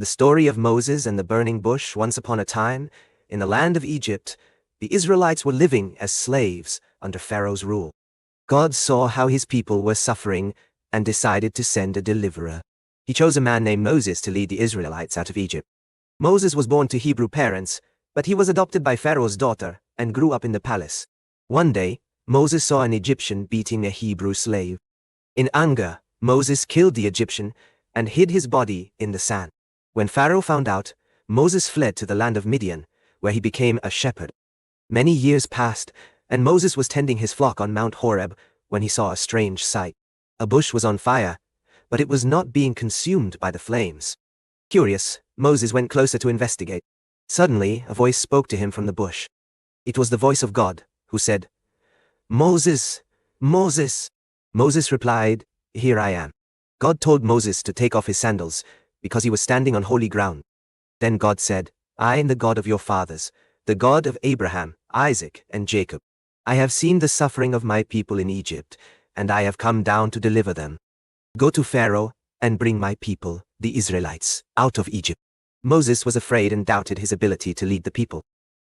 The story of Moses and the burning bush. Once upon a time, in the land of Egypt, the Israelites were living as slaves under Pharaoh's rule. God saw how his people were suffering and decided to send a deliverer. He chose a man named Moses to lead the Israelites out of Egypt. Moses was born to Hebrew parents, but he was adopted by Pharaoh's daughter and grew up in the palace. One day, Moses saw an Egyptian beating a Hebrew slave. In anger, Moses killed the Egyptian and hid his body in the sand. When Pharaoh found out, Moses fled to the land of Midian, where he became a shepherd. Many years passed, and Moses was tending his flock on Mount Horeb when he saw a strange sight. A bush was on fire, but it was not being consumed by the flames. Curious, Moses went closer to investigate. Suddenly, a voice spoke to him from the bush. It was the voice of God, who said, "Moses, Moses." Moses replied, "Here I am." God told Moses to take off his sandals, because he was standing on holy ground. Then God said, "I am the God of your fathers, the God of Abraham, Isaac, and Jacob. I have seen the suffering of my people in Egypt, and I have come down to deliver them. Go to Pharaoh and bring my people, the Israelites, out of Egypt." Moses was afraid and doubted his ability to lead the people.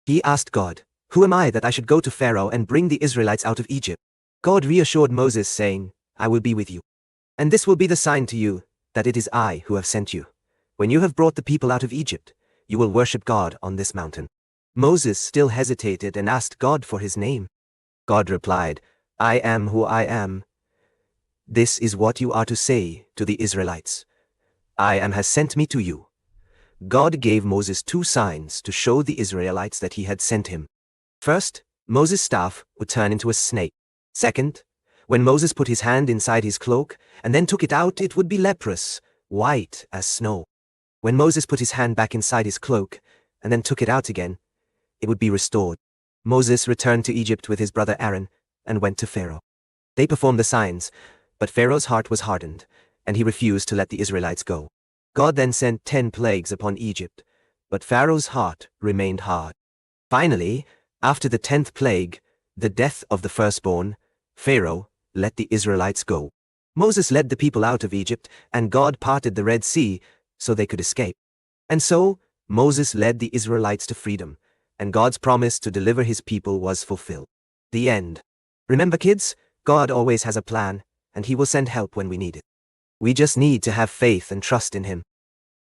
He asked God, "Who am I that I should go to Pharaoh and bring the Israelites out of Egypt?" God reassured Moses, saying, "I will be with you. And this will be the sign to you that it is I who have sent you. When you have brought the people out of Egypt, you will worship God on this mountain." Moses still hesitated and asked God for his name. God replied, "I am who I am. This is what you are to say to the Israelites. I am has sent me to you." God gave Moses 2 signs to show the Israelites that he had sent him. First, Moses' staff would turn into a snake. Second, when Moses put his hand inside his cloak and then took it out, it would be leprous, white as snow. When Moses put his hand back inside his cloak and then took it out again, it would be restored. Moses returned to Egypt with his brother Aaron and went to Pharaoh. They performed the signs, but Pharaoh's heart was hardened, and he refused to let the Israelites go. God then sent 10 plagues upon Egypt, but Pharaoh's heart remained hard. Finally, after the 10th plague, the death of the firstborn, Pharaoh let the Israelites go. Moses led the people out of Egypt, and God parted the Red Sea so they could escape. And so, Moses led the Israelites to freedom, and God's promise to deliver his people was fulfilled. The end. Remember, kids, God always has a plan, and he will send help when we need it. We just need to have faith and trust in him.